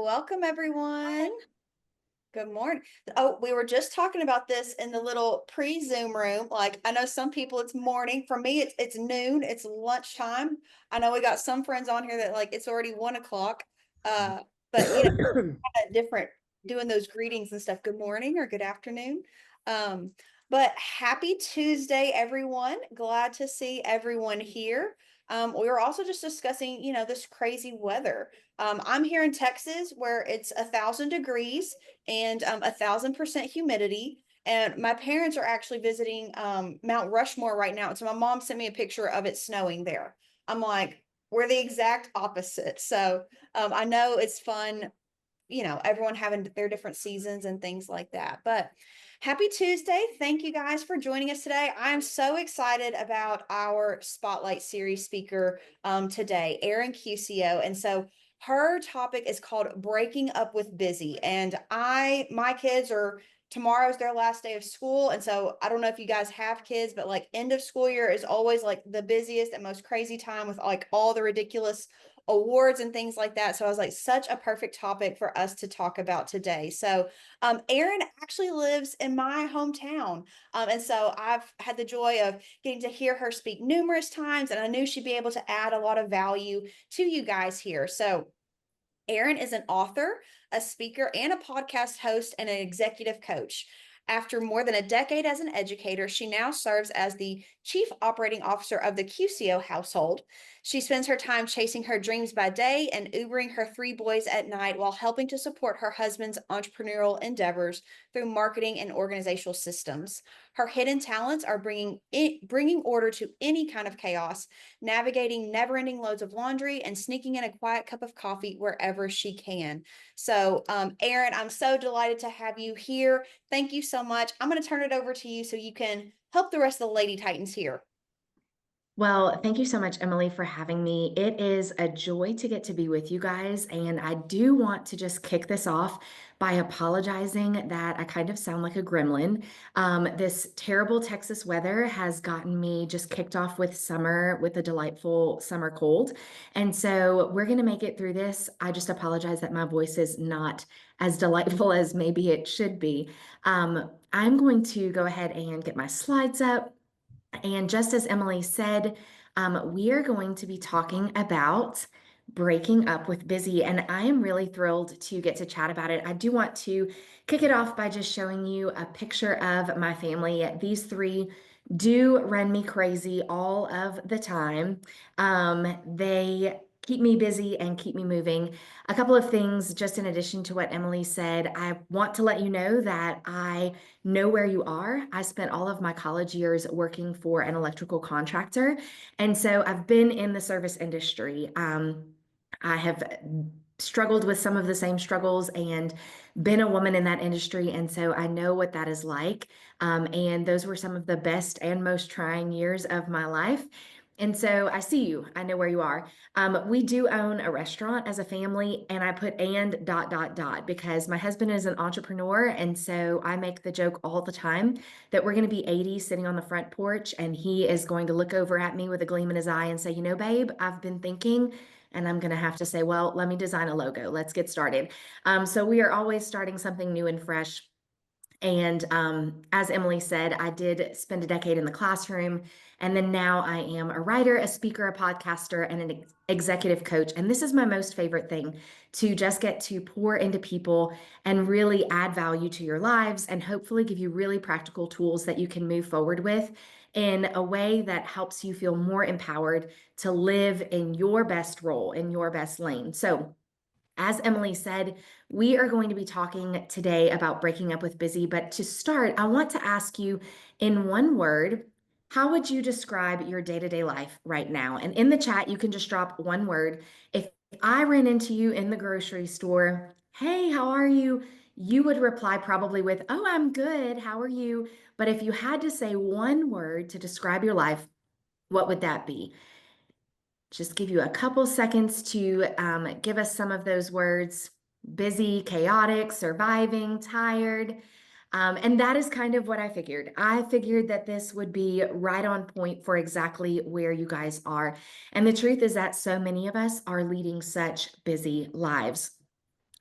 welcome everyone. Good morning. Oh, we were just talking about this in the little pre-Zoom room. Like, I know some people it's morning. For me, it's noon, it's lunchtime. I know we got some friends on here that like it's already 1 o'clock. But different doing those greetings and stuff. Good morning or good afternoon. Um, but happy Tuesday, everyone. Glad to see everyone here. We were also just discussing, this crazy weather. I'm here in Texas where it's 1,000 degrees and 1,000% humidity. And my parents are actually visiting Mount Rushmore right now. So my mom sent me a picture of it snowing there. I'm like, we're the exact opposite. So I know it's fun, everyone having their different seasons and things like that. But happy Tuesday. Thank you guys for joining us today. I'm so excited about our Spotlight Series speaker today, Erin Cuccio. And so her topic is called Breaking Up with Busy. And my kids are tomorrow's their last day of school. And so I don't know if you guys have kids, but like end of school year is always like the busiest and most crazy time with like all the ridiculous awards and things like that. So I was like, such a perfect topic for us to talk about today. So Erin actually lives in my hometown. And so I've had the joy of getting to hear her speak numerous times, and I knew she'd be able to add a lot of value to you guys here. So Erin is an author, a speaker, and a podcast host and an executive coach. After more than a decade as an educator, she now serves as the chief operating officer of the QCO household. She spends her time chasing her dreams by day and Ubering her three boys at night while helping to support her husband's entrepreneurial endeavors through marketing and organizational systems. Her hidden talents are bringing order to any kind of chaos, navigating never-ending loads of laundry, and sneaking in a quiet cup of coffee wherever she can. So, Erin, I'm so delighted to have you here. Thank you so much. I'm going to turn it over to you so you can help the rest of the Lady Titans here. Well, thank you so much, Emily, for having me. It is a joy to get to be with you guys. And I do want to just kick this off by apologizing that I kind of sound like a gremlin. This terrible Texas weather has gotten me just kicked off with summer with a delightful summer cold. And so we're going to make it through this. I just apologize that my voice is not as delightful as maybe it should be. I'm going to go ahead and get my slides up. And just as Emily said, we are going to be talking about breaking up with busy. And I am really thrilled to get to chat about it. I do want to kick it off by just showing you a picture of my family. These three do run me crazy all of the time. They keep me busy and keep me moving. A couple of things, just in addition to what Emily said, I want to let you know that I know where you are. I spent all of my college years working for an electrical contractor. And so I've been in the service industry. I have struggled with some of the same struggles and been a woman in that industry. And so I know what that is like. And those were some of the best and most trying years of my life. And so I see you. I know where you are. We do own a restaurant as a family, and I put and dot dot dot because my husband is an entrepreneur, and so I make the joke all the time that we're going to be 80 sitting on the front porch, and he is going to look over at me with a gleam in his eye and say, "You know, babe, I've been thinking." And I'm going to have to say, "Well, let me design a logo. Let's get started." So we are always starting something new and fresh. And as Emily said, I did spend a decade in the classroom. And then now I am a writer, a speaker, a podcaster, and an executive coach. And this is my most favorite thing, to just get to pour into people and really add value to your lives and hopefully give you really practical tools that you can move forward with in a way that helps you feel more empowered to live in your best role, in your best lane. So, as Emily said, we are going to be talking today about breaking up with busy. But to start, I want to ask you in one word, how would you describe your day to day life right now? And in the chat, you can just drop one word. If I ran into you in the grocery store, "Hey, how are you?" You would reply probably with, "Oh, I'm good. How are you?" But if you had to say one word to describe your life, what would that be? Just give you a couple seconds to give us some of those words: busy, chaotic, surviving, tired. And that is kind of what I figured. I figured that this would be right on point for exactly where you guys are. And the truth is that so many of us are leading such busy lives.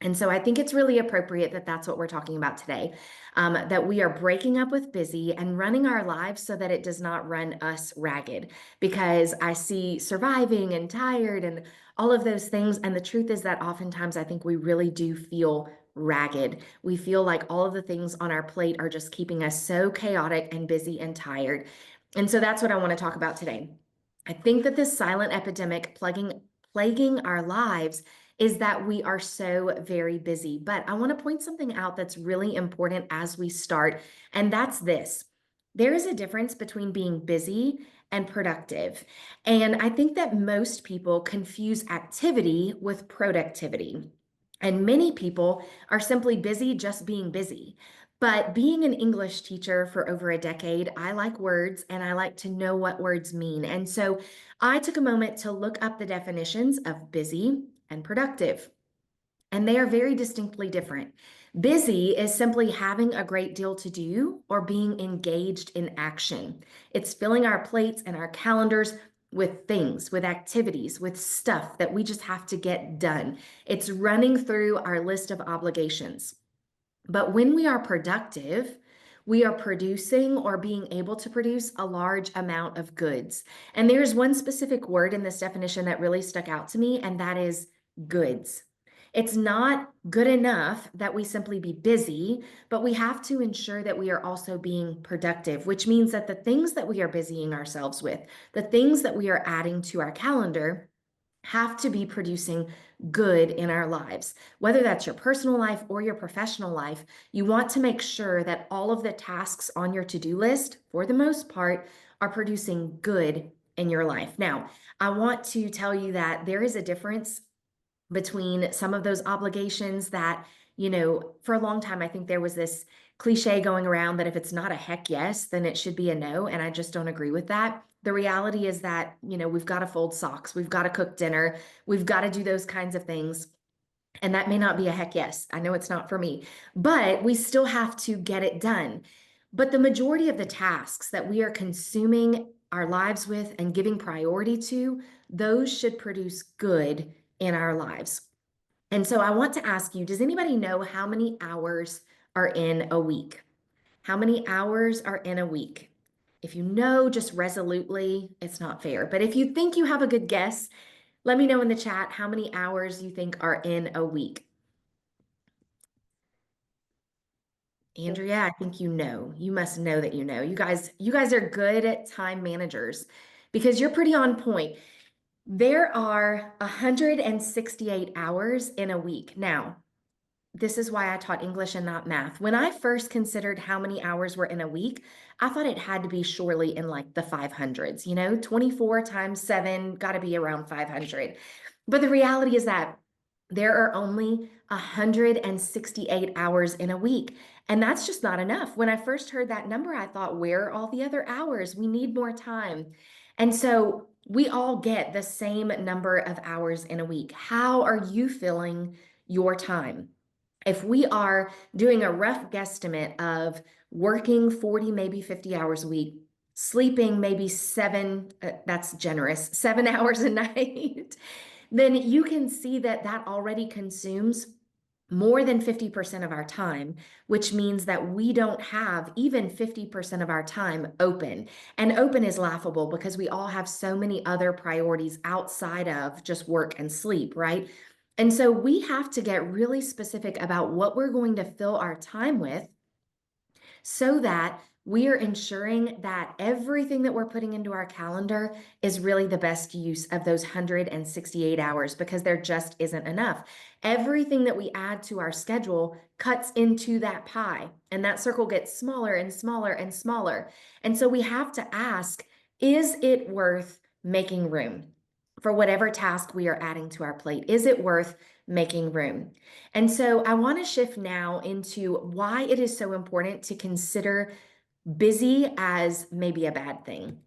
And so I think it's really appropriate that that's what we're talking about today, that we are breaking up with busy and running our lives so that it does not run us ragged. Because I see surviving and tired and all of those things. And the truth is that oftentimes I think we really do feel ragged. We feel like all of the things on our plate are just keeping us so chaotic and busy and tired. And so that's what I want to talk about today. I think that this silent epidemic plaguing our lives is that we are so very busy. But I want to point something out that's really important as we start, and that's this. There is a difference between being busy and productive. And I think that most people confuse activity with productivity. And many people are simply busy just being busy. But being an English teacher for over a decade, I like words and I like to know what words mean. And so I took a moment to look up the definitions of busy and productive, and they are very distinctly different. Busy is simply having a great deal to do or being engaged in action. It's filling our plates and our calendars with things, with activities, with stuff that we just have to get done. It's running through our list of obligations. But when we are productive, we are producing or being able to produce a large amount of goods. And there's one specific word in this definition that really stuck out to me, and that is goods. It's not good enough that we simply be busy, but we have to ensure that we are also being productive, which means that the things that we are busying ourselves with, the things that we are adding to our calendar, have to be producing good in our lives. Whether that's your personal life or your professional life, you want to make sure that all of the tasks on your to do list, for the most part, are producing good in your life. Now, I want to tell you that there is a difference between some of those obligations that, for a long time, I think there was this cliche going around that if it's not a heck yes, then it should be a no. And I just don't agree with that. The reality is that, we've got to fold socks, we've got to cook dinner, we've got to do those kinds of things. And that may not be a heck yes. I know it's not for me, but we still have to get it done. But the majority of the tasks that we are consuming our lives with and giving priority to, those should produce good in our lives. And so I want to ask you, does anybody know how many hours are in a week? How many hours are in a week? If you know just resolutely, it's not fair. But if you think you have a good guess, let me know in the chat how many hours you think are in a week. Andrea, I think you know. You must know that you know. You guys are good at time managers because you're pretty on point. There are 168 hours in a week. Now, this is why I taught English and not math. When I first considered how many hours were in a week, I thought it had to be surely in like the 500s, 24 times 7, got to be around 500. But the reality is that there are only 168 hours in a week. And that's just not enough. When I first heard that number, I thought, where are all the other hours? We need more time. And so we all get the same number of hours in a week. How are you filling your time? If we are doing a rough guesstimate of working 40, maybe 50 hours a week, sleeping maybe seven, that's generous, 7 hours a night, then you can see that that already consumes more than 50% of our time, which means that we don't have even 50% of our time open. And open is laughable because we all have so many other priorities outside of just work and sleep, right? And so we have to get really specific about what we're going to fill our time with so that we are ensuring that everything that we're putting into our calendar is really the best use of those 168 hours because there just isn't enough. Everything that we add to our schedule cuts into that pie, and that circle gets smaller and smaller and smaller. And so we have to ask, is it worth making room for whatever task we are adding to our plate? Is it worth making room? And so I want to shift now into why it is so important to consider busy as maybe a bad thing.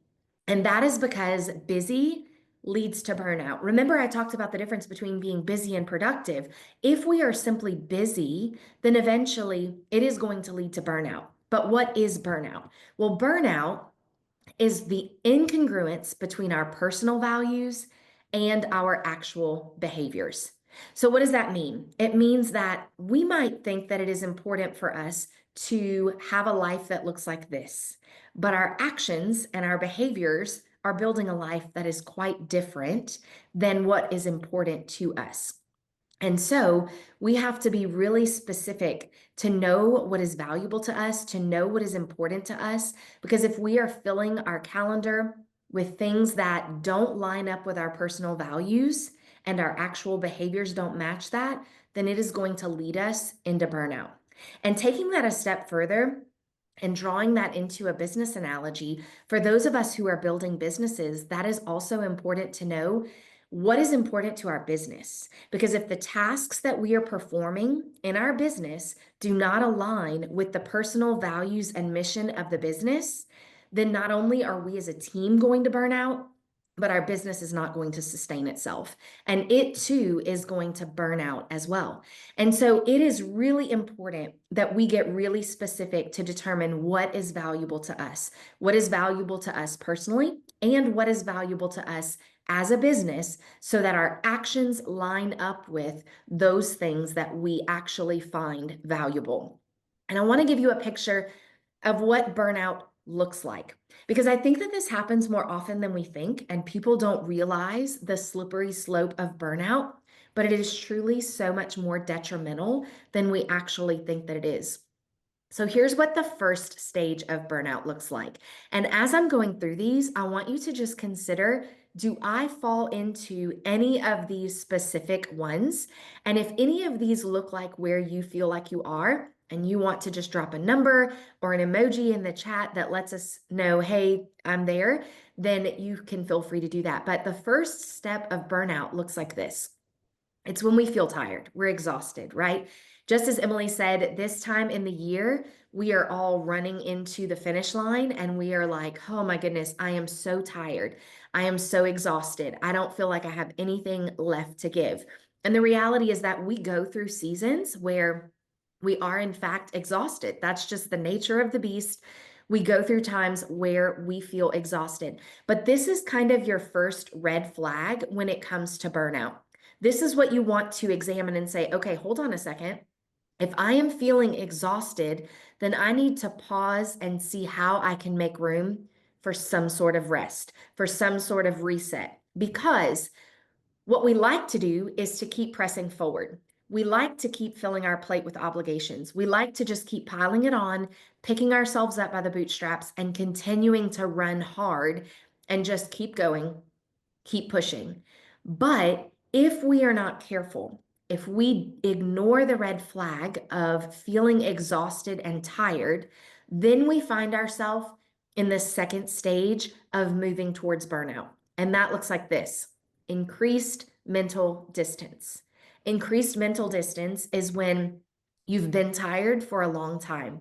And that is because busy leads to burnout. Remember, I talked about the difference between being busy and productive. If we are simply busy, then eventually it is going to lead to burnout. But what is burnout? Well, burnout is the incongruence between our personal values and our actual behaviors. So, what does that mean? It means that we might think that it is important for us to have a life that looks like this, but our actions and our behaviors are building a life that is quite different than what is important to us. And so we have to be really specific to know what is valuable to us, to know what is important to us. Because if we are filling our calendar with things that don't line up with our personal values and our actual behaviors don't match that, then it is going to lead us into burnout. And taking that a step further, and drawing that into a business analogy, for those of us who are building businesses, that is also important to know what is important to our business. Because if the tasks that we are performing in our business do not align with the personal values and mission of the business, then not only are we as a team going to burn out, but our business is not going to sustain itself. And it too is going to burn out as well. And so it is really important that we get really specific to determine what is valuable to us, what is valuable to us personally, and what is valuable to us as a business so that our actions line up with those things that we actually find valuable. And I want to give you a picture of what burnout looks like. Because I think that this happens more often than we think, and people don't realize the slippery slope of burnout, but it is truly so much more detrimental than we actually think that it is. So here's what the first stage of burnout looks like. And as I'm going through these, I want you to just consider, do I fall into any of these specific ones? And if any of these look like where you feel like you are, and you want to just drop a number or an emoji in the chat that lets us know, hey, I'm there, then you can feel free to do that. But the first step of burnout looks like this. It's when we feel tired, we're exhausted, right? Just as Emily said, this time in the year, we are all running into the finish line and we are like, oh my goodness, I am so tired. I am so exhausted. I don't feel like I have anything left to give. And the reality is that we go through seasons where we are, in fact, exhausted. That's just the nature of the beast. We go through times where we feel exhausted. But this is kind of your first red flag when it comes to burnout. This is what you want to examine and say, okay, hold on a second. If I am feeling exhausted, then I need to pause and see how I can make room for some sort of rest, for some sort of reset. Because what we like to do is to keep pressing forward. We like to keep filling our plate with obligations. We like to just keep piling it on, picking ourselves up by the bootstraps, and continuing to run hard and just keep going, keep pushing. But if we are not careful, if we ignore the red flag of feeling exhausted and tired, then we find ourselves in the second stage of moving towards burnout. And that looks like this: increased mental distance. Increased mental distance is when you've been tired for a long time.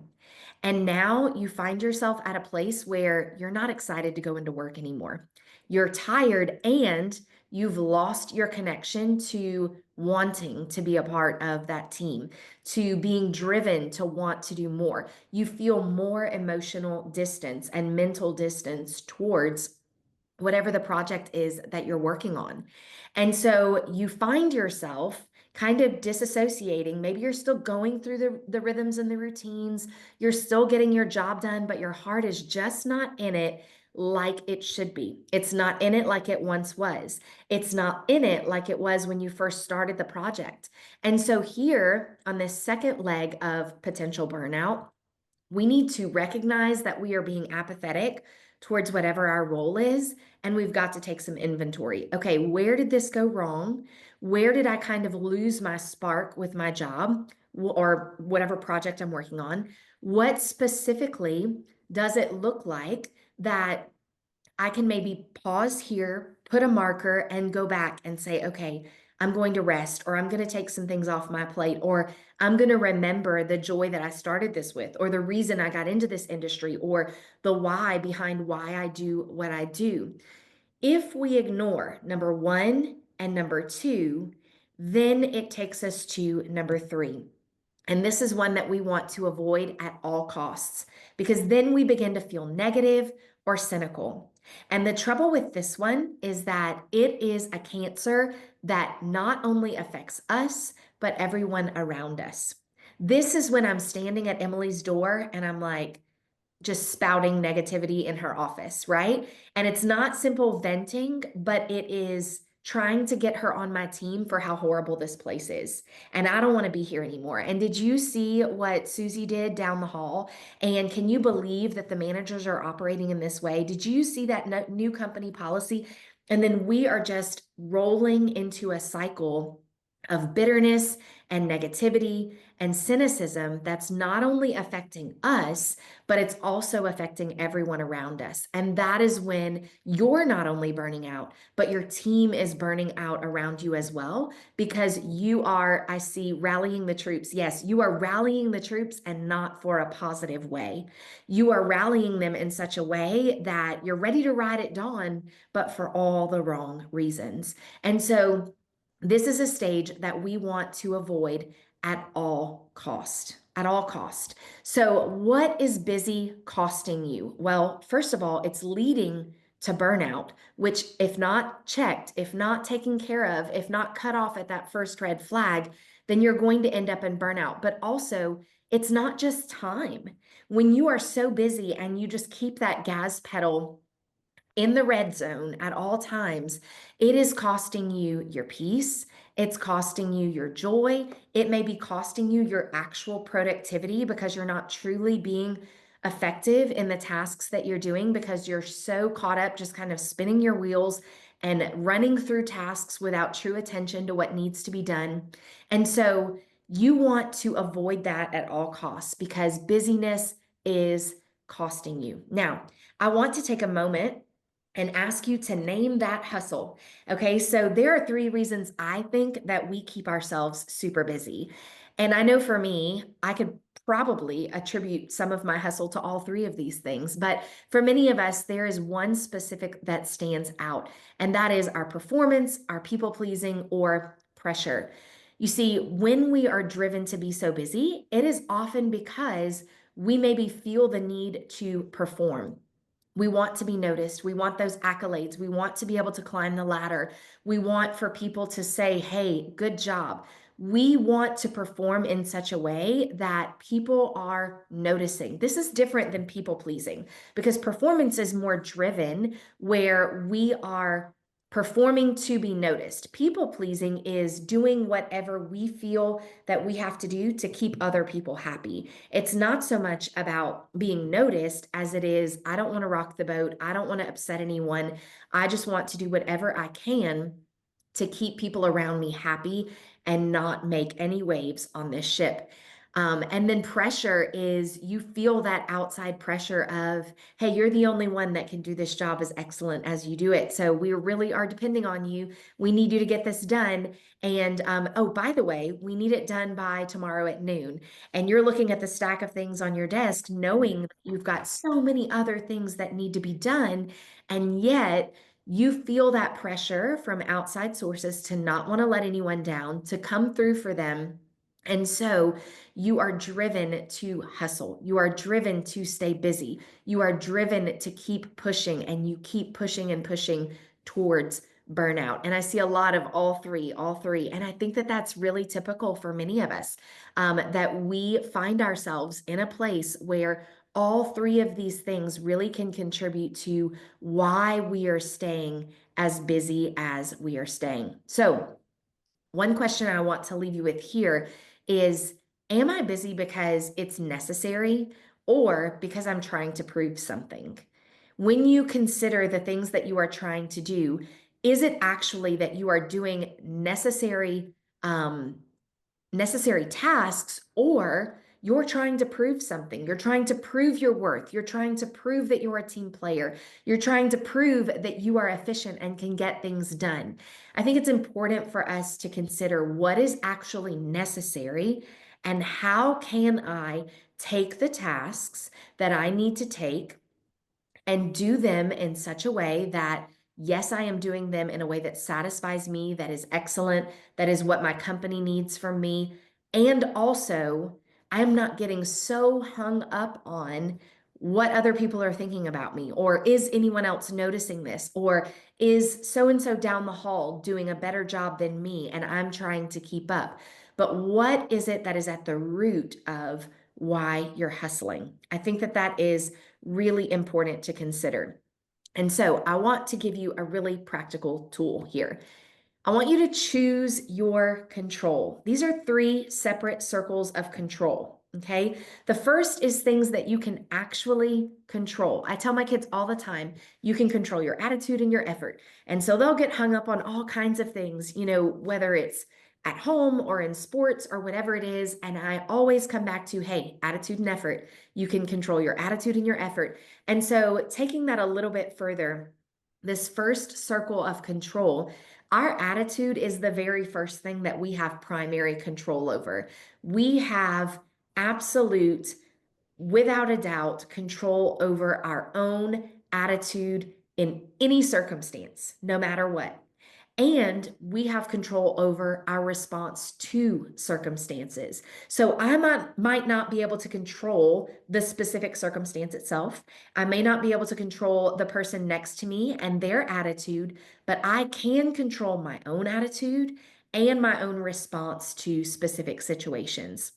And now you find yourself at a place where you're not excited to go into work anymore. You're tired and you've lost your connection to wanting to be a part of that team, to being driven to want to do more. You feel more emotional distance and mental distance towards whatever the project is that you're working on. And so you find yourself kind of disassociating. Maybe you're still going through the rhythms and the routines. You're still getting your job done, but your heart is just not in it like it should be. It's not in it like it once was. It's not in it like it was when you first started the project. And so here on this second leg of potential burnout, we need to recognize that we are being apathetic towards whatever our role is, and we've got to take some inventory. Okay, where did this go wrong? Where did I kind of lose my spark with my job or whatever project I'm working on? What specifically does it look like that I can maybe pause here, put a marker, and go back and say, okay, I'm going to rest, or I'm going to take some things off my plate, or I'm going to remember the joy that I started this with, or the reason I got into this industry, or the why behind why I do what I do. If we ignore number one and number two, then it takes us to number three. And this is one that we want to avoid at all costs because then we begin to feel negative or cynical. And the trouble with this one is that it is a cancer that not only affects us, but everyone around us. This is when I'm standing at Emily's door and I'm like, just spouting negativity in her office, right? And it's not simple venting, but it is trying to get her on my team for how horrible this place is. And I don't want to be here anymore. And did you see what Susie did down the hall? And can you believe that the managers are operating in this way? Did you see that new company policy? And then we are just rolling into a cycle of bitterness and negativity and cynicism that's not only affecting us, but it's also affecting everyone around us. And that is when you're not only burning out, but your team is burning out around you as well, because you are, I see, rallying the troops. Yes, you are rallying the troops and not for a positive way. You are rallying them in such a way that you're ready to ride at dawn, but for all the wrong reasons. And so, this is a stage that we want to avoid at all cost. At all cost. So, what is busy costing you? Well, first of all, it's leading to burnout, which, if not checked, if not taken care of, if not cut off at that first red flag, then you're going to end up in burnout. But also, it's not just time. When you are so busy and you just keep that gas pedal in the red zone at all times, it is costing you your peace. It's costing you your joy. It may be costing you your actual productivity because you're not truly being effective in the tasks that you're doing because you're so caught up just kind of spinning your wheels and running through tasks without true attention to what needs to be done. And so you want to avoid that at all costs because busyness is costing you. Now, I want to take a moment and ask you to name that hustle. Okay, so there are three reasons I think that we keep ourselves super busy. And I know for me, I could probably attribute some of my hustle to all three of these things. But for many of us, there is one specific that stands out, and that is our performance, our people pleasing, or pressure. You see, when we are driven to be so busy, it is often because we maybe feel the need to perform. We want to be noticed. We want those accolades. We want to be able to climb the ladder. We want for people to say, hey, good job. We want to perform in such a way that people are noticing. This is different than people pleasing because performance is more driven where we are performing to be noticed. People pleasing is doing whatever we feel that we have to do to keep other people happy. It's not so much about being noticed as it is, I don't want to rock the boat. I don't want to upset anyone. I just want to do whatever I can to keep people around me happy and not make any waves on this ship. And then pressure is you feel that outside pressure of, hey, you're the only one that can do this job as excellent as you do it. So we really are depending on you. We need you to get this done. And oh, by the way, we need it done by tomorrow at noon. And you're looking at the stack of things on your desk, knowing that you've got so many other things that need to be done. And yet, you feel that pressure from outside sources to not want to let anyone down, to come through for them. And so you are driven to hustle. You are driven to stay busy. You are driven to keep pushing and you keep pushing and pushing towards burnout. And I see a lot of all three, all three. And I think that that's really typical for many of us, that we find ourselves in a place where all three of these things really can contribute to why we are staying as busy as we are staying. So, one question I want to leave you with here is, am I busy because it's necessary or because I'm trying to prove something? When you consider the things that you are trying to do, is it actually that you are doing necessary tasks, or you're trying to prove something. You're trying to prove your worth. You're trying to prove that you're a team player. You're trying to prove that you are efficient and can get things done. I think it's important for us to consider what is actually necessary and how can I take the tasks that I need to take and do them in such a way that, yes, I am doing them in a way that satisfies me, that is excellent, that is what my company needs from me. And also, I'm not getting so hung up on what other people are thinking about me, or is anyone else noticing this, or is so and so down the hall doing a better job than me and I'm trying to keep up. But what is it that is at the root of why you're hustling? I think that that is really important to consider. And so I want to give you a really practical tool here. I want you to choose your control. These are three separate circles of control. Okay. The first is things that you can actually control. I tell my kids all the time, you can control your attitude and your effort. And so they'll get hung up on all kinds of things, whether it's at home or in sports or whatever it is. And I always come back to, hey, attitude and effort. You can control your attitude and your effort. And so taking that a little bit further, this first circle of control, our attitude is the very first thing that we have primary control over. We have absolute, without a doubt, control over our own attitude in any circumstance, no matter what. And we have control over our response to circumstances. So I might not be able to control the specific circumstance itself. I may not be able to control the person next to me and their attitude, but I can control my own attitude and my own response to specific situations.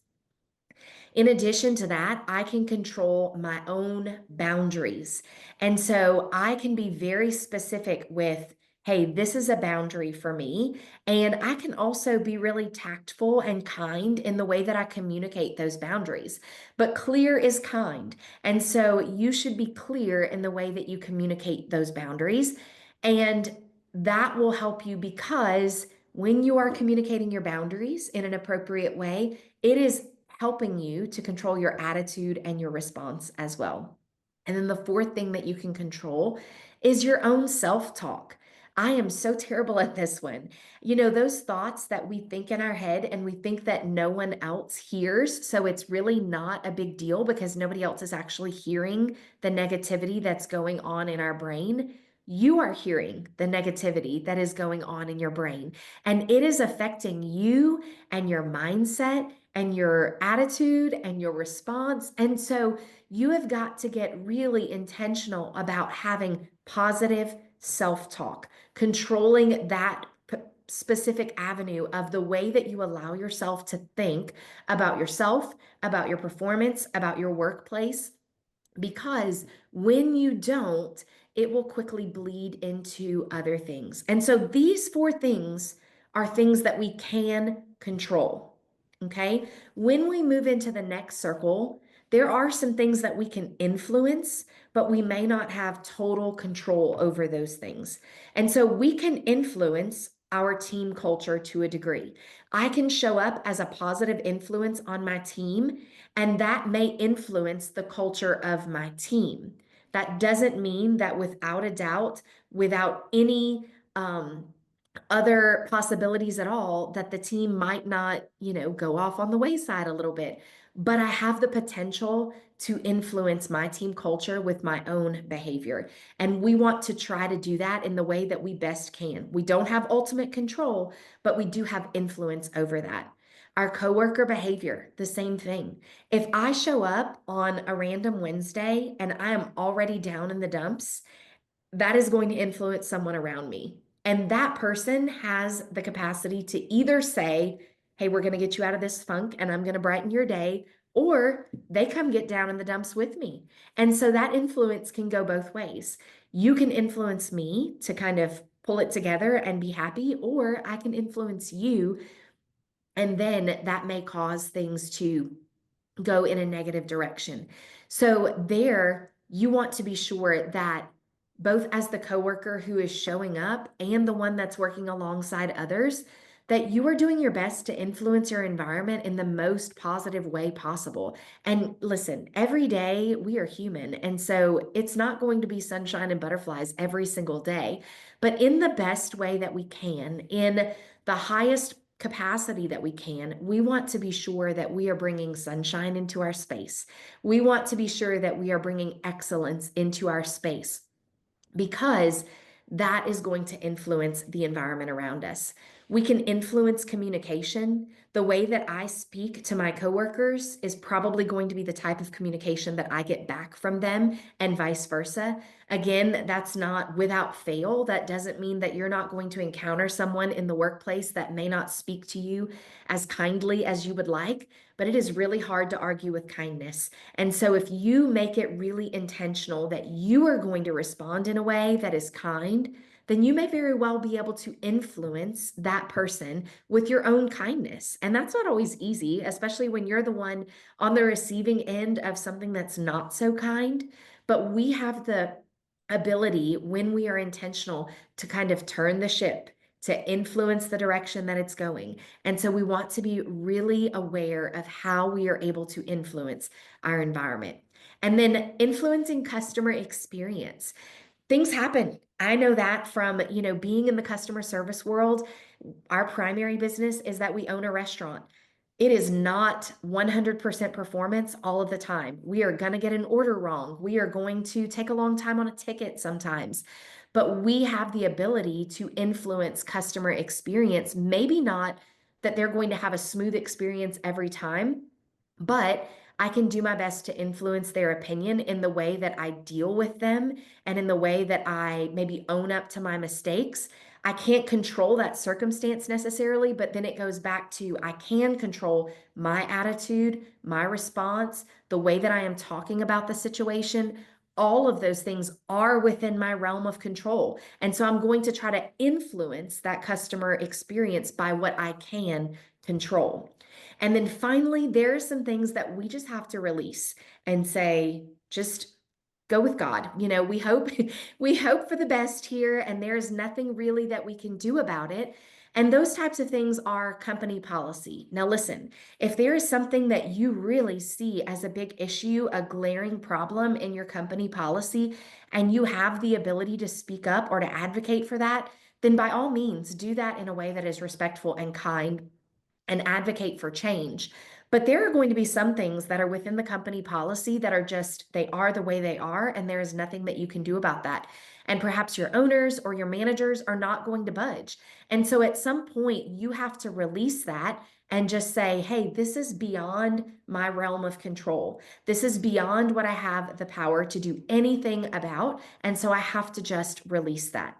In addition to that, I can control my own boundaries. And so I can be very specific with, hey, this is a boundary for me. And I can also be really tactful and kind in the way that I communicate those boundaries. But clear is kind. And so you should be clear in the way that you communicate those boundaries. And that will help you because when you are communicating your boundaries in an appropriate way, it is helping you to control your attitude and your response as well. And then the fourth thing that you can control is your own self talk. I am so terrible at this one. Those thoughts that we think in our head and we think that no one else hears. So it's really not a big deal because nobody else is actually hearing the negativity that's going on in our brain. You are hearing the negativity that is going on in your brain, and it is affecting you and your mindset and your attitude and your response. And so you have got to get really intentional about having positive self talk, controlling that specific avenue of the way that you allow yourself to think about yourself, about your performance, about your workplace. Because when you don't, it will quickly bleed into other things. And so these four things are things that we can control. Okay. When we move into the next circle, there are some things that we can influence, but we may not have total control over those things. And so we can influence our team culture to a degree. I can show up as a positive influence on my team, and that may influence the culture of my team. That doesn't mean that without a doubt, without any other possibilities at all, that the team might not, go off on the wayside a little bit. But I have the potential to influence my team culture with my own behavior. And we want to try to do that in the way that we best can. We don't have ultimate control, but we do have influence over that. Our coworker behavior, the same thing. If I show up on a random Wednesday and I am already down in the dumps, that is going to influence someone around me. And that person has the capacity to either say, hey, we're going to get you out of this funk and I'm going to brighten your day, or they come get down in the dumps with me. And so that influence can go both ways. You can influence me to kind of pull it together and be happy, or I can influence you. And then that may cause things to go in a negative direction. So there, you want to be sure that both as the coworker who is showing up and the one that's working alongside others, that you are doing your best to influence your environment in the most positive way possible. And listen, every day we are human. And so it's not going to be sunshine and butterflies every single day, but in the best way that we can, in the highest capacity that we can, we want to be sure that we are bringing sunshine into our space. We want to be sure that we are bringing excellence into our space because that is going to influence the environment around us. We can influence communication. The way that I speak to my coworkers is probably going to be the type of communication that I get back from them, and vice versa. Again, that's not without fail. That doesn't mean that you're not going to encounter someone in the workplace that may not speak to you as kindly as you would like, but it is really hard to argue with kindness. And so, if you make it really intentional that you are going to respond in a way that is kind, then you may very well be able to influence that person with your own kindness. And that's not always easy, especially when you're the one on the receiving end of something that's not so kind. But we have the ability, when we are intentional, to kind of turn the ship, to influence the direction that it's going. And so we want to be really aware of how we are able to influence our environment. And then influencing customer experience. Things happen. I know that from, being in the customer service world. Our primary business is that we own a restaurant. It is not 100% performance all of the time. We are going to get an order wrong. We are going to take a long time on a ticket sometimes. But we have the ability to influence customer experience. Maybe not that they're going to have a smooth experience every time, but I can do my best to influence their opinion in the way that I deal with them and in the way that I maybe own up to my mistakes. I can't control that circumstance necessarily, but then it goes back to I can control my attitude, my response, the way that I am talking about the situation. All of those things are within my realm of control. And so I'm going to try to influence that customer experience by what I can control. And then finally, there are some things that we just have to release and say, just go with God. We hope we hope for the best here, and there's nothing really that we can do about it. And those types of things are company policy. Now, listen, if there is something that you really see as a big issue, a glaring problem in your company policy, and you have the ability to speak up or to advocate for that, then by all means, do that in a way that is respectful and kind and advocate for change. But there are going to be some things that are within the company policy that are just, they are the way they are, and there is nothing that you can do about that. And perhaps your owners or your managers are not going to budge. And so at some point, you have to release that and just say, hey, this is beyond my realm of control. This is beyond what I have the power to do anything about. And so I have to just release that.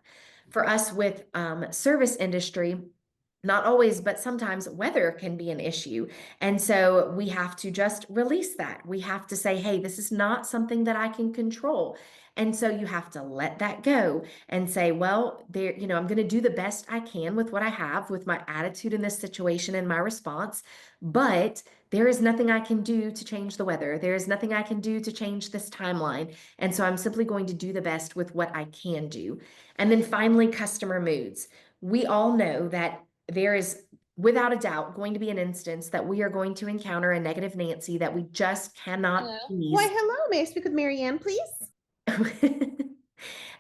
For us with service industry, not always, but sometimes weather can be an issue. And so we have to just release that. We have to say, hey, this is not something that I can control. And so you have to let that go and say, well, I'm going to do the best I can with what I have, with my attitude in this situation and my response. But there is nothing I can do to change the weather. There is nothing I can do to change this timeline. And so I'm simply going to do the best with what I can do. And then finally, customer moods. We all know that there is without a doubt going to be an instance that we are going to encounter a negative Nancy that we just cannot Hello. Why, please. hello. May I speak with Mary Ann, please?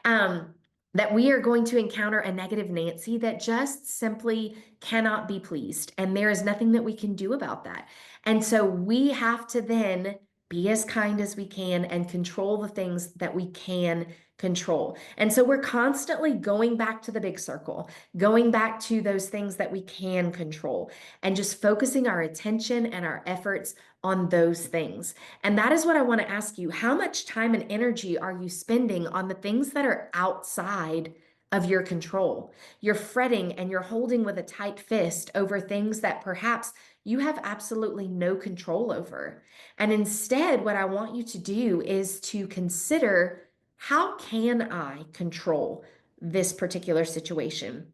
um, that we are going to encounter a negative Nancy that just simply cannot be pleased. And there is nothing that we can do about that. And so we have to then be as kind as we can and control the things that we can control. And so we're constantly going back to the big circle, going back to those things that we can control, and just focusing our attention and our efforts on those things. And that is what I want to ask you. How much time and energy are you spending on the things that are outside of your control? You're fretting and you're holding with a tight fist over things that perhaps you have absolutely no control over. And instead, what I want you to do is to consider, how can I control this particular situation?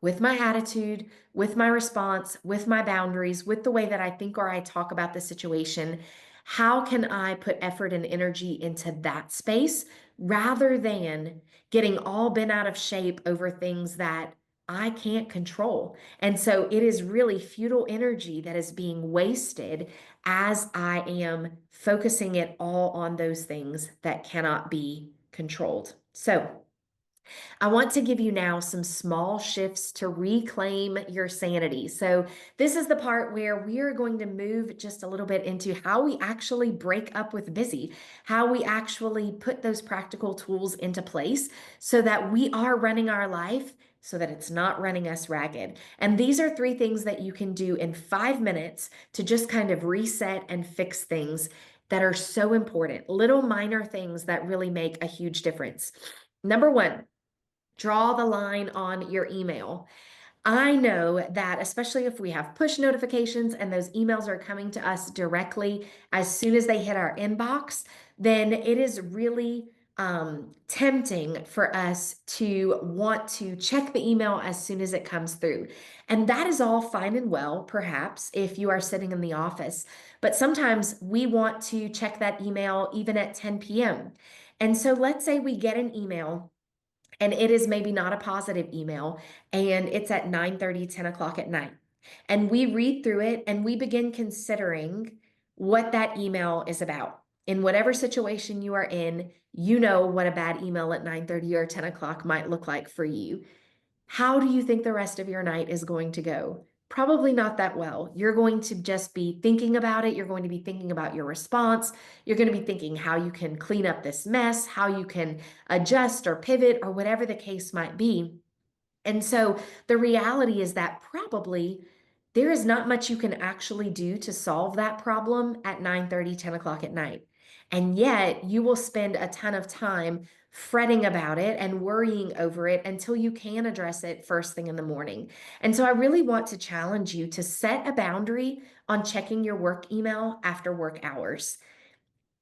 With my attitude, with my response, with my boundaries, with the way that I think or I talk about the situation, how can I put effort and energy into that space rather than getting all bent out of shape over things that I can't control? And so it is really futile energy that is being wasted as I am focusing it all on those things that cannot be controlled. So, I want to give you now some small shifts to reclaim your sanity. So, this is the part where we are going to move just a little bit into how we actually break up with busy, how we actually put those practical tools into place so that we are running our life so that it's not running us ragged. And these are 3 things that you can do in 5 minutes to just kind of reset and fix things that are so important, little minor things that really make a huge difference. Number 1, draw the line on your email. I know that especially if we have push notifications and those emails are coming to us directly as soon as they hit our inbox, then it is really tempting for us to want to check the email as soon as it comes through. And that is all fine and well, perhaps, if you are sitting in the office. But sometimes we want to check that email even at 10 p.m. And so let's say we get an email and it is maybe not a positive email and it's at 9:30, 10 o'clock at night, and we read through it and we begin considering what that email is about. In whatever situation you are in, you know what a bad email at 9:30 or 10 o'clock might look like for you. How do you think the rest of your night is going to go? Probably not that well. You're going to just be thinking about it. You're going to be thinking about your response. You're going to be thinking how you can clean up this mess, how you can adjust or pivot, or whatever the case might be. And so the reality is that probably there is not much you can actually do to solve that problem at 9:30, 10 o'clock at night. And yet you will spend a ton of time fretting about it and worrying over it until you can address it first thing in the morning. And so I really want to challenge you to set a boundary on checking your work email after work hours.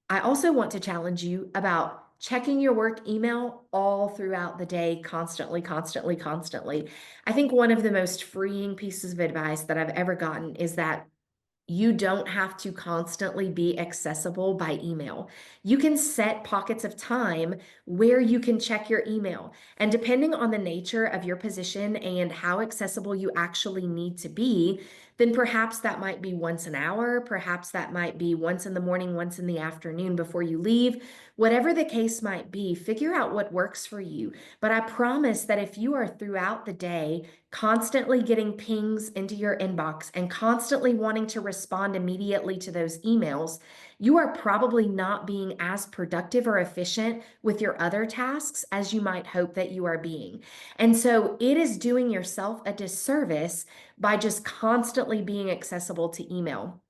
I also want to challenge you about checking your work email all throughout the day, constantly, constantly, constantly. I think one of the most freeing pieces of advice that I've ever gotten is that you don't have to constantly be accessible by email. You can set pockets of time where you can check your email. And depending on the nature of your position and how accessible you actually need to be, then perhaps that might be once an hour, perhaps that might be once in the morning, once in the afternoon before you leave. Whatever the case might be, figure out what works for you. But I promise that if you are throughout the day constantly getting pings into your inbox and constantly wanting to respond immediately to those emails, you are probably not being as productive or efficient with your other tasks as you might hope that you are being. And so it is doing yourself a disservice by just constantly being accessible to email.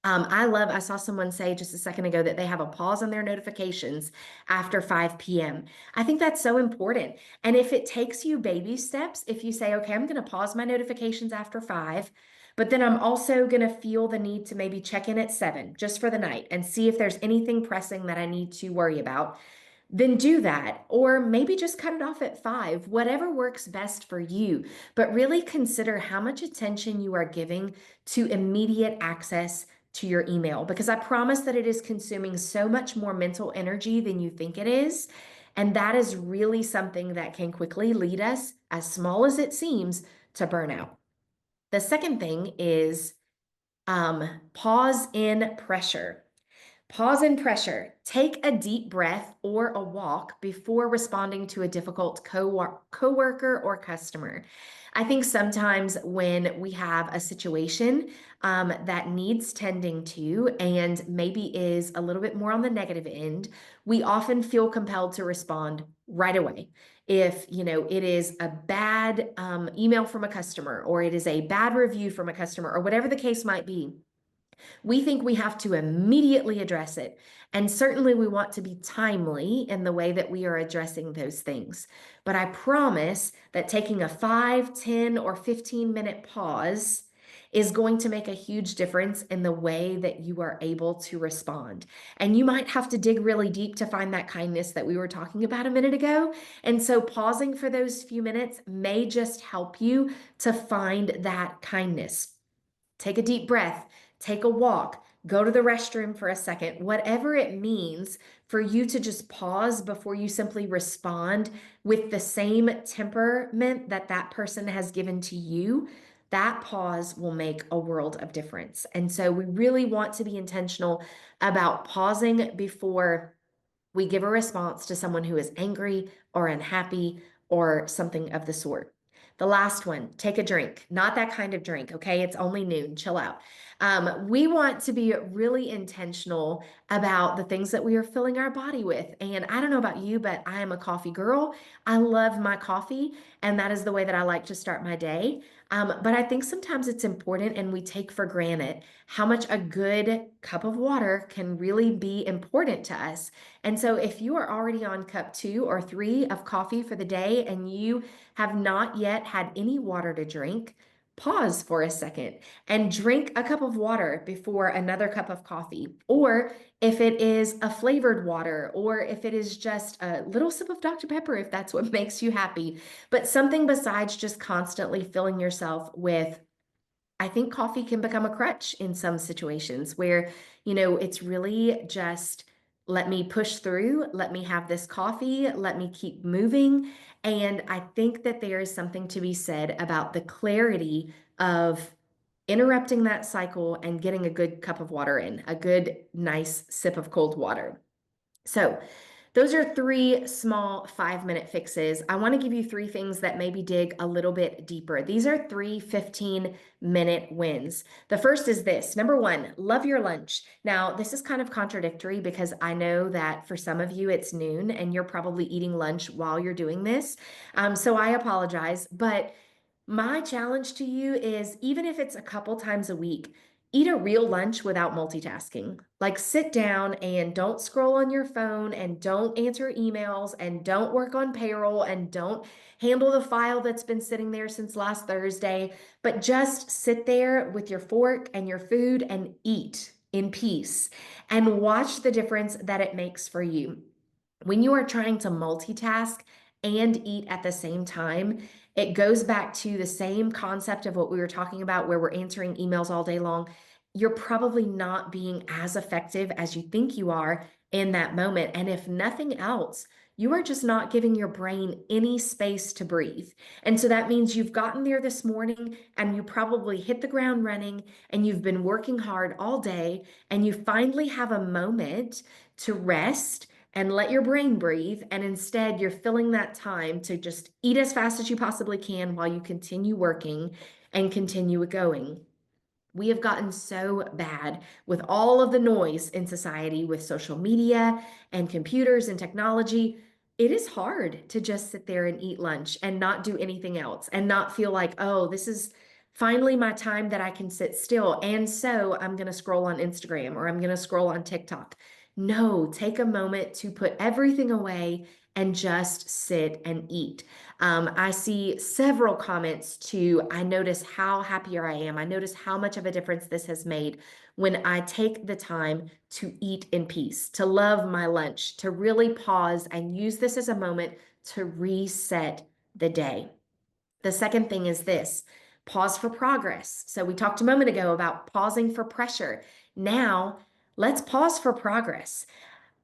I saw someone say just a second ago that they have a pause on their notifications after 5 p.m. I think that's so important. And if it takes you baby steps, if you say, okay, I'm going to pause my notifications after 5, but then I'm also going to feel the need to maybe check in at 7 just for the night and see if there's anything pressing that I need to worry about, then do that. Or maybe just cut it off at 5, whatever works best for you. But really consider how much attention you are giving to immediate access to your email, because I promise that it is consuming so much more mental energy than you think it is. And that is really something that can quickly lead us, as small as it seems, to burnout. The second thing is pause in pressure. Pause in pressure. Take a deep breath or a walk before responding to a difficult coworker or customer. I think sometimes when we have a situation that needs tending to and maybe is a little bit more on the negative end, we often feel compelled to respond right away. If it is a bad email from a customer, or it is a bad review from a customer, or whatever the case might be, we think we have to immediately address it. And certainly we want to be timely in the way that we are addressing those things. But I promise that taking a 5, 10, or 15-minute pause is going to make a huge difference in the way that you are able to respond. And you might have to dig really deep to find that kindness that we were talking about a minute ago. And so pausing for those few minutes may just help you to find that kindness. Take a deep breath, take a walk, go to the restroom for a second, whatever it means for you to just pause before you simply respond with the same temperament that that person has given to you. That pause will make a world of difference. And so we really want to be intentional about pausing before we give a response to someone who is angry or unhappy or something of the sort. The last one, take a drink. Not that kind of drink, okay? It's only noon. Chill out. We want to be really intentional about the things that we are filling our body with. And I don't know about you, but I am a coffee girl. I love my coffee, and that is the way that I like to start my day. But I think sometimes it's important and we take for granted how much a good cup of water can really be important to us. And so if you are already on cup 2 or 3 of coffee for the day and you have not yet had any water to drink, pause for a second and drink a cup of water before another cup of coffee. Or if it is a flavored water, or if it is just a little sip of Dr. Pepper, if that's what makes you happy, but something besides just constantly filling yourself with. I think coffee can become a crutch in some situations where, it's really just let me push through, let me have this coffee, let me keep moving. And I think that there is something to be said about the clarity of interrupting that cycle and getting a good cup of water in, a good, nice sip of cold water. So, those are 3 small 5-minute fixes. I want to give you 3 things that maybe dig a little bit deeper. These are 3 15-minute wins. The first is this. Number 1, love your lunch. Now, this is kind of contradictory because I know that for some of you it's noon and you're probably eating lunch while you're doing this. So I apologize, but my challenge to you is even if it's a couple times a week, eat a real lunch without multitasking. Like sit down and don't scroll on your phone and don't answer emails and don't work on payroll and don't handle the file that's been sitting there since last Thursday, but just sit there with your fork and your food and eat in peace and watch the difference that it makes for you. When you are trying to multitask and eat at the same time, it goes back to the same concept of what we were talking about, where we're answering emails all day long. You're probably not being as effective as you think you are in that moment. And if nothing else, you are just not giving your brain any space to breathe. And so that means you've gotten there this morning and you probably hit the ground running and you've been working hard all day and you finally have a moment to rest and let your brain breathe. And instead, you're filling that time to just eat as fast as you possibly can while you continue working and continue going. We have gotten so bad with all of the noise in society with social media and computers and technology. It is hard to just sit there and eat lunch and not do anything else and not feel like, oh, this is finally my time that I can sit still. And so I'm going to scroll on Instagram or I'm going to scroll on TikTok. No, take a moment to put everything away and just sit and eat. I see several comments to, I notice how happier I am. I notice how much of a difference this has made when I take the time to eat in peace, to love my lunch, to really pause and use this as a moment to reset the day. The second thing is this. Pause for progress. So we talked a moment ago about pausing for pressure. Now, let's pause for progress.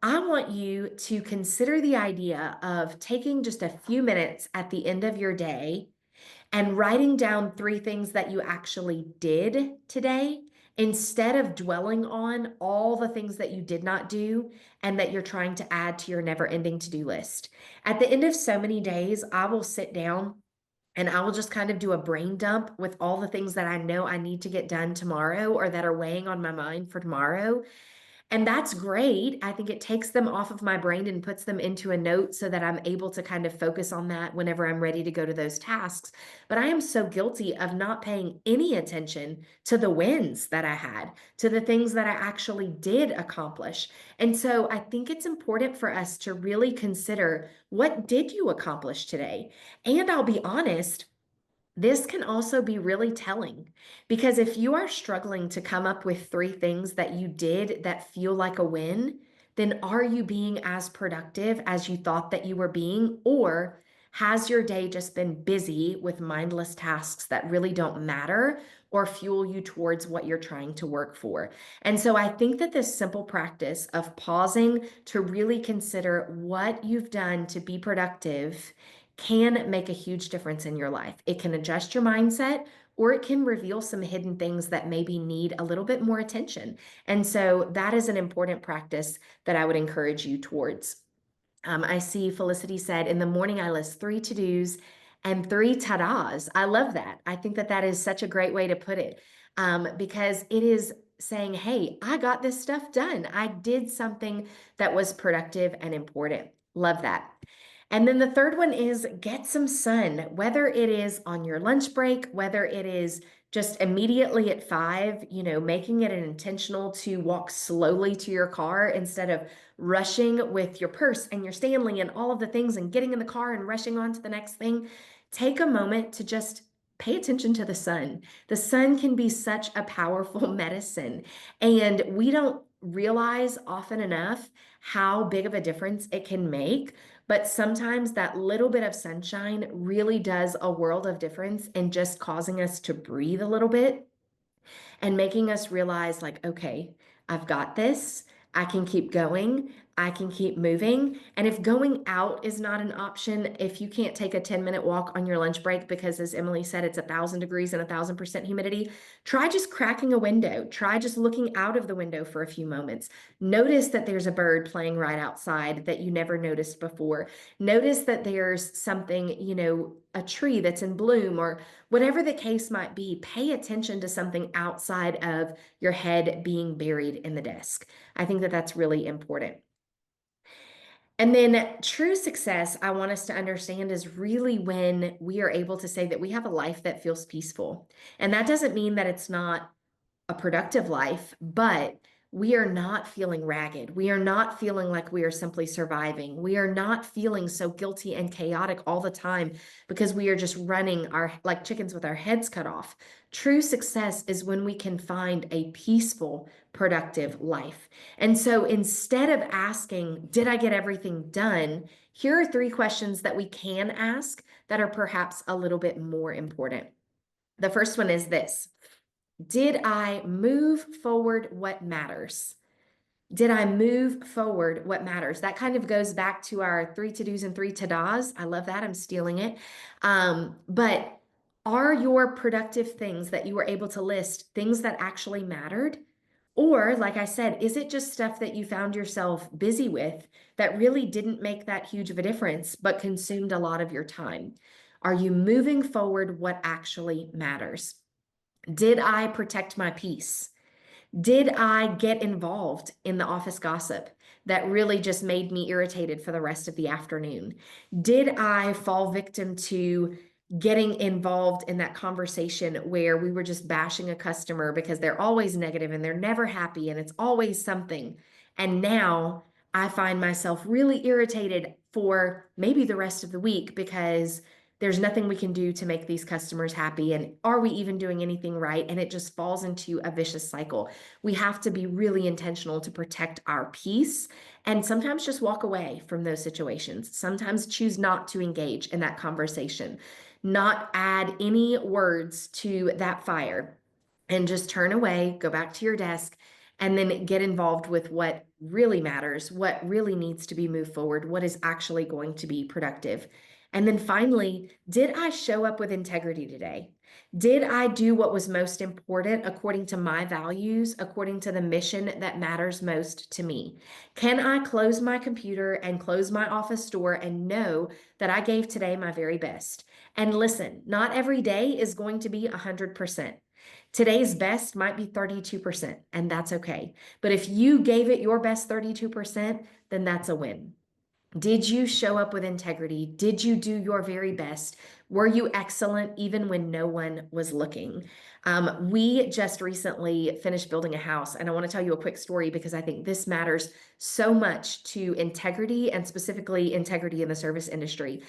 I want you to consider the idea of taking just a few minutes at the end of your day and writing down 3 things that you actually did today instead of dwelling on all the things that you did not do and that you're trying to add to your never ending to do list. At the end of so many days, I will sit down and I will just kind of do a brain dump with all the things that I know I need to get done tomorrow or that are weighing on my mind for tomorrow. And that's great. I think it takes them off of my brain and puts them into a note so that I'm able to kind of focus on that whenever I'm ready to go to those tasks. But I am so guilty of not paying any attention to the wins that I had, to the things that I actually did accomplish. And so I think it's important for us to really consider, what did you accomplish today? And I'll be honest, this can also be really telling because if you are struggling to come up with 3 things that you did that feel like a win, then are you being as productive as you thought that you were being? Or has your day just been busy with mindless tasks that really don't matter or fuel you towards what you're trying to work for? And so I think that this simple practice of pausing to really consider what you've done to be productive can make a huge difference in your life. It can adjust your mindset, or it can reveal some hidden things that maybe need a little bit more attention. And so that is an important practice that I would encourage you towards. I see Felicity said, in the morning, I list 3 to-dos and 3 ta-das. I love that. I think that that is such a great way to put it. because it is saying, hey, I got this stuff done. I did something that was productive and important. Love that. And then the third one is get some sun, whether it is on your lunch break, whether it is just immediately at 5, making it an intentional to walk slowly to your car instead of rushing with your purse and your Stanley and all of the things and getting in the car and rushing on to the next thing. Take a moment to just pay attention to the sun. The sun can be such a powerful medicine, and we don't realize often enough how big of a difference it can make. But sometimes that little bit of sunshine really does a world of difference in just causing us to breathe a little bit and making us realize, like, okay, I've got this. I can keep going. I can keep moving. And if going out is not an option, if you can't take a 10-minute walk on your lunch break because, as Emily said, it's 1,000 degrees and 1,000% humidity, try just cracking a window. Try just looking out of the window for a few moments. Notice that there's a bird playing right outside that you never noticed before. Notice that there's something, a tree that's in bloom, or whatever the case might be. Pay attention to something outside of your head being buried in the desk. I think that that's really important. And then true success, I want us to understand, is really when we are able to say that we have a life that feels peaceful. And that doesn't mean that it's not a productive life, but we are not feeling ragged. We are not feeling like we are simply surviving. We are not feeling so guilty and chaotic all the time because we are just running like chickens with our heads cut off. True success is when we can find a peaceful, productive life. And so instead of asking, did I get everything done? Here are 3 questions that we can ask that are perhaps a little bit more important. The first one is this: did I move forward what matters? Did I move forward what matters? That kind of goes back to our 3 to-dos and 3 to-das. I love that. I'm stealing it. But are your productive things that you were able to list things that actually mattered? Or, like I said, is it just stuff that you found yourself busy with that really didn't make that huge of a difference, but consumed a lot of your time? Are you moving forward what actually matters? Did I protect my peace? Did I get involved in the office gossip that really just made me irritated for the rest of the afternoon? Did I fall victim to getting involved in that conversation where we were just bashing a customer because they're always negative and they're never happy and it's always something? And now I find myself really irritated for maybe the rest of the week because there's nothing we can do to make these customers happy. And are we even doing anything right? And it just falls into a vicious cycle. We have to be really intentional to protect our peace and sometimes just walk away from those situations. Sometimes choose not to engage in that conversation, not add any words to that fire, and just turn away, go back to your desk, and then get involved with what really matters, what really needs to be moved forward, what is actually going to be productive. And then finally, did I show up with integrity today? Did I do what was most important according to my values, according to the mission that matters most to me? Can I close my computer and close my office door and know that I gave today my very best? And listen, not every day is going to be 100%. Today's best might be 32%, and that's okay. But if you gave it your best 32%, then that's a win. Did you show up with integrity? Did you do your very best? Were you excellent even when no one was looking? We just recently finished building a house, and I want to tell you a quick story because I think this matters so much to integrity, and specifically integrity in the service industry.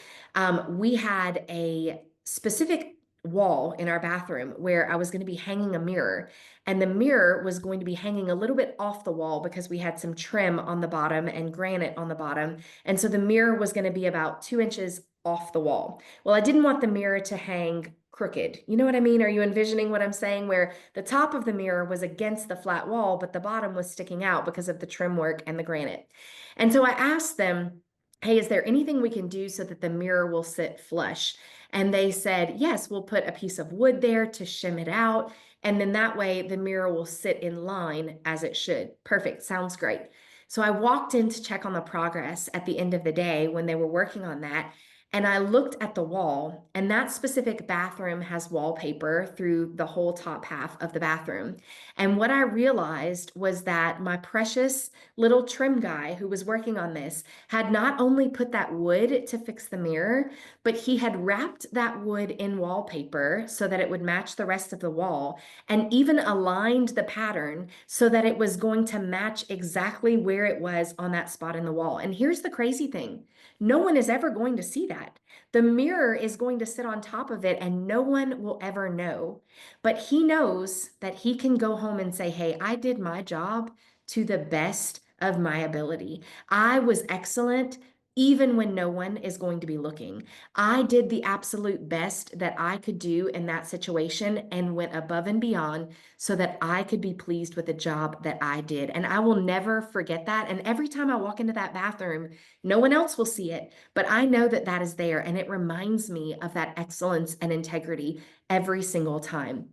We had a specific wall in our bathroom where I was going to be hanging a mirror, and the mirror was going to be hanging a little bit off the wall because we had some trim on the bottom and granite on the bottom. And so the mirror was going to be about 2 inches off the wall. Well, I didn't want the mirror to hang crooked. You know what I mean? Are you envisioning what I'm saying? Where the top of the mirror was against the flat wall, but the bottom was sticking out because of the trim work and the granite. And so I asked them, hey, is there anything we can do so that the mirror will sit flush? And they said, yes, we'll put a piece of wood there to shim it out. And then that way the mirror will sit in line as it should. Perfect. Sounds great. So I walked in to check on the progress at the end of the day when they were working on that. And I looked at the wall, and that specific bathroom has wallpaper through the whole top half of the bathroom. And what I realized was that my precious little trim guy who was working on this had not only put that wood to fix the mirror, but he had wrapped that wood in wallpaper so that it would match the rest of the wall, and even aligned the pattern so that it was going to match exactly where it was on that spot in the wall. And here's the crazy thing. No one is ever going to see that. The mirror is going to sit on top of it and no one will ever know. But he knows that he can go home and say, hey, I did my job to the best of my ability. I was excellent even when no one is going to be looking. I did the absolute best that I could do in that situation and went above and beyond so that I could be pleased with the job that I did. And I will never forget that. And every time I walk into that bathroom, no one else will see it, but I know that that is there. And it reminds me of that excellence and integrity every single time.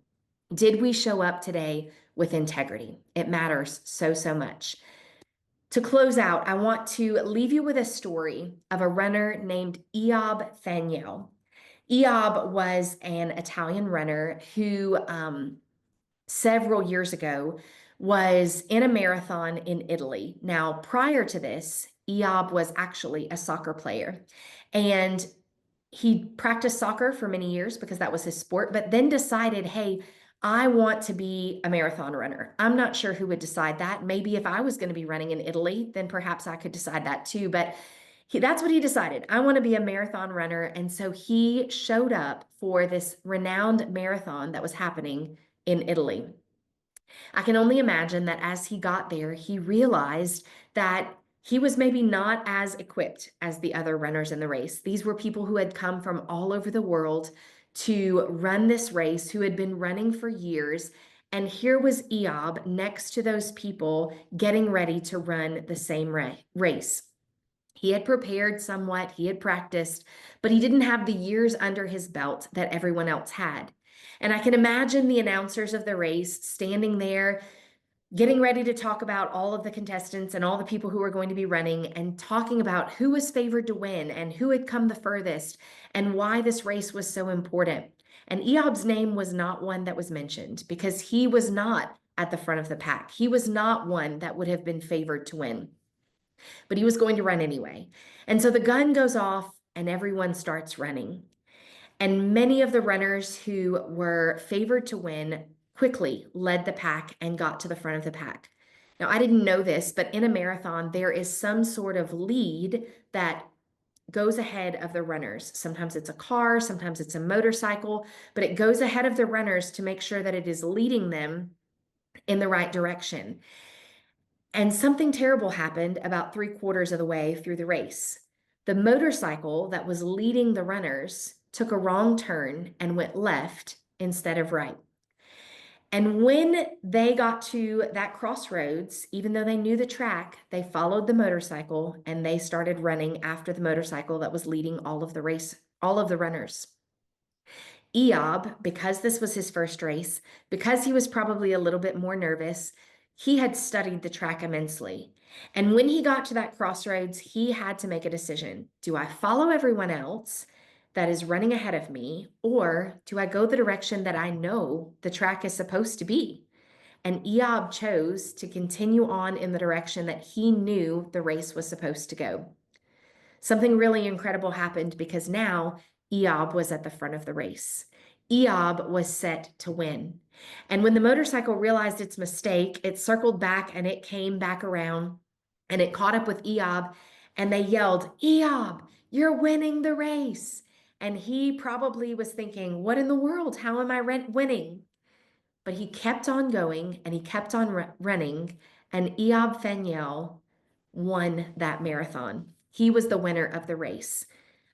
Did we show up today with integrity? It matters so, so much. To close out, I want to leave you with a story of a runner named Eob Faniel. Eob was an Italian runner who several years ago was in a marathon in Italy. Now, prior to this, Eob was actually a soccer player, and he practiced soccer for many years because that was his sport, but then decided, hey, I want to be a marathon runner. I'm not sure who would decide that. Maybe if I was going to be running in Italy, then perhaps I could decide that too. But that's what he decided. I want to be a marathon runner. And so he showed up for this renowned marathon that was happening in Italy. I can only imagine that as he got there, he realized that he was maybe not as equipped as the other runners in the race. These were people who had come from all over the world to run this race, who had been running for years. And here was Eob next to those people getting ready to run the same race. He had prepared somewhat, he had practiced, but he didn't have the years under his belt that everyone else had. And I can imagine the announcers of the race standing there, getting ready to talk about all of the contestants and all the people who were going to be running and talking about who was favored to win and who had come the furthest and why this race was so important. And Eob's name was not one that was mentioned because he was not at the front of the pack. He was not one that would have been favored to win, but he was going to run anyway. And so the gun goes off and everyone starts running. And many of the runners who were favored to win quickly led the pack and got to the front of the pack. Now, I didn't know this, but in a marathon, there is some sort of lead that goes ahead of the runners. Sometimes it's a car, sometimes it's a motorcycle, but it goes ahead of the runners to make sure that it is leading them in the right direction. And something terrible happened about 3/4 of the way through the race. The motorcycle that was leading the runners took a wrong turn and went left instead of right. And when they got to that crossroads, even though they knew the track, they followed the motorcycle and they started running after the motorcycle that was leading all of the runners. Eob, because this was his first race, because he was probably a little bit more nervous, he had studied the track immensely. And when he got to that crossroads, he had to make a decision. Do I follow everyone else that is running ahead of me, or do I go the direction that I know the track is supposed to be? And Eob chose to continue on in the direction that he knew the race was supposed to go. Something really incredible happened because now Eob was at the front of the race. Eob was set to win. And when the motorcycle realized its mistake, it circled back and it came back around and it caught up with Eob and they yelled, "Eob, you're winning the race." And he probably was thinking, what in the world? How am I winning? But he kept on going and he kept on running, and Eob Faniel won that marathon. He was the winner of the race.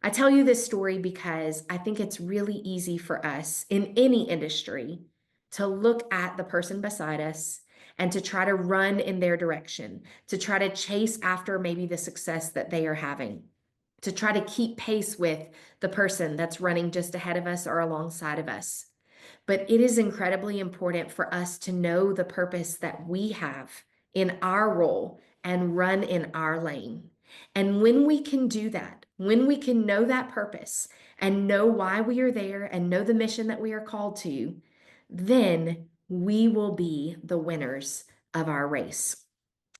I tell you this story because I think it's really easy for us in any industry to look at the person beside us and to try to run in their direction, to try to chase after maybe the success that they are having, to try to keep pace with the person that's running just ahead of us or alongside of us. But it is incredibly important for us to know the purpose that we have in our role and run in our lane. And when we can do that, when we can know that purpose and know why we are there and know the mission that we are called to, then we will be the winners of our race.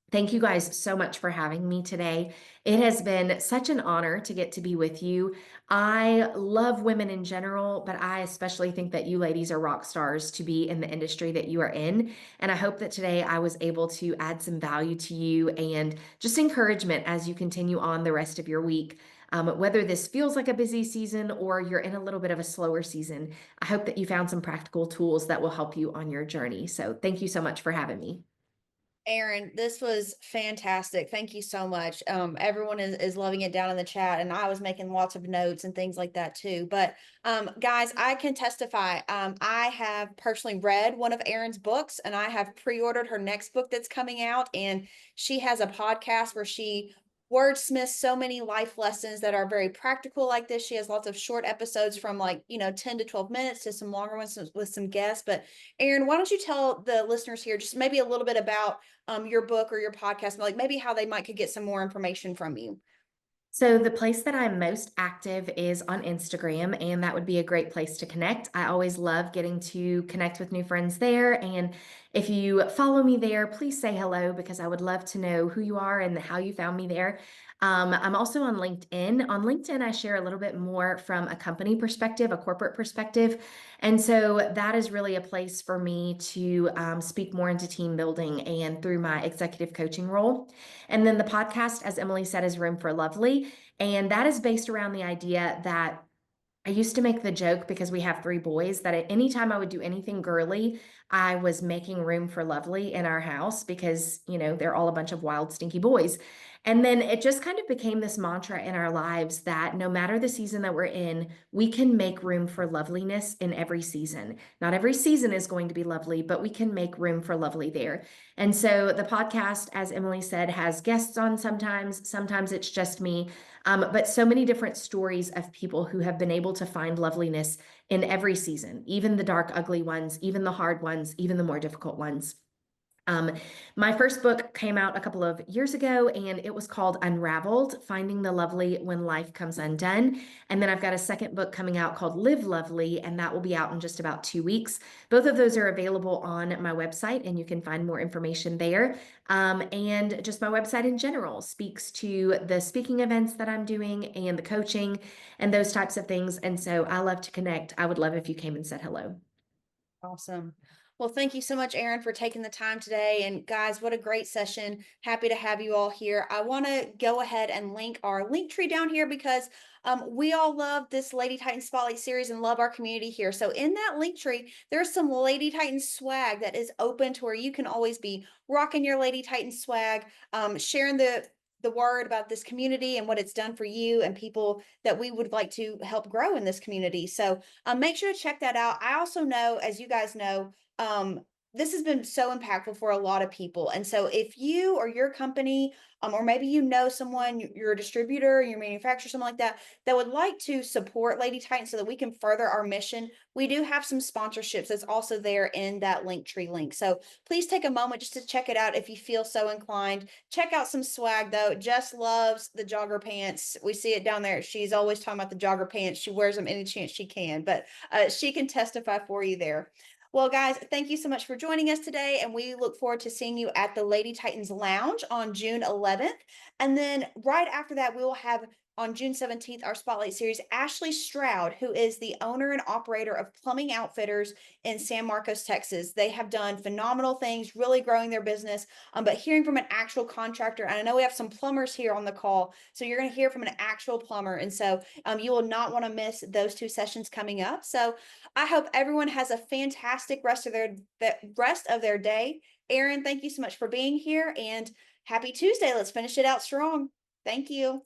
Thank you guys so much for having me today. It has been such an honor to get to be with you. I love women in general, but I especially think that you ladies are rock stars to be in the industry that you are in. And I hope that today I was able to add some value to you and just encouragement as you continue on the rest of your week. Whether this feels like a busy season or you're in a little bit of a slower season, I hope that you found some practical tools that will help you on your journey. So thank you so much for having me. Erin, this was fantastic. Thank you so much. Everyone is loving it down in the chat, and I was making lots of notes and things like that too. But guys, I can testify. I have personally read one of Erin's books, and I have pre-ordered her next book that's coming out. And she has a podcast where she wordsmiths so many life lessons that are very practical like this. She has lots of short episodes from, like, 10 to 12 minutes to some longer ones with some guests. But Erin, why don't you tell the listeners here just maybe a little bit about your book or your podcast, like maybe how they might could get some more information from you? So, the place that I'm most active is on Instagram, and that would be a great place to connect. I always love getting to connect with new friends there. And if you follow me there, please say hello because I would love to know who you are and how you found me there. I'm also on LinkedIn. On LinkedIn, I share a little bit more from a company perspective, a corporate perspective. And so that is really a place for me to speak more into team building and through my executive coaching role. And then the podcast, as Emily said, is Room for Lovely. And that is based around the idea that I used to make the joke because we have three boys that at any time I would do anything girly, I was making room for Lovely in our house because, they're all a bunch of wild, stinky boys. And then it just kind of became this mantra in our lives that no matter the season that we're in, we can make room for loveliness in every season. Not every season is going to be lovely, but we can make room for lovely there. And so the podcast, as Emily said, has guests on sometimes. Sometimes it's just me. But so many different stories of people who have been able to find loveliness in every season, even the dark, ugly ones, even the hard ones, even the more difficult ones. Um, my first book came out a couple of years ago and it was called Unraveled, Finding the Lovely When Life Comes Undone. And then I've got a second book coming out called Live Lovely, and that will be out in just about 2 weeks. Both of those are available on my website and you can find more information there. And just my website in general speaks to the speaking events that I'm doing and the coaching and those types of things. And so I love to connect. I would love if you came and said hello. Awesome. Well, thank you so much, Erin, for taking the time today. And guys, what a great session. Happy to have you all here. I want to go ahead and link our link tree down here because we all love this Lady Titan Spotlight series and love our community here. So in that link tree, there's some Lady Titan swag that is open to where you can always be rocking your Lady Titan swag, sharing the word about this community and what it's done for you and people that we would like to help grow in this community. So make sure to check that out. I also know, as you guys know, this has been so impactful for a lot of people. And so if you or your company, or maybe someone, you're a distributor, you're a manufacturer, something like that would like to support Lady Titan so that we can further our mission, we do have some sponsorships that's also there in that Linktree link. So please take a moment just to check it out if you feel so inclined. Check out some swag though. Jess loves the jogger pants. We see it down there. She's always talking about the jogger pants. She wears them any chance she can, but she can testify for you there. Well, guys, thank you so much for joining us today, and we look forward to seeing you at the Lady Titans Lounge on June 11th. And then right after that, we will have on June 17th our Spotlight Series, Ashley Stroud, who is the owner and operator of Plumbing Outfitters in San Marcos, Texas. They have done phenomenal things, really growing their business. But hearing from an actual contractor, and I know we have some plumbers here on the call, so you're going to hear from an actual plumber. And so you will not want to miss those two sessions coming up. So I hope everyone has a fantastic rest of their day. Erin, thank you so much for being here, and happy Tuesday. Let's finish it out strong. Thank you.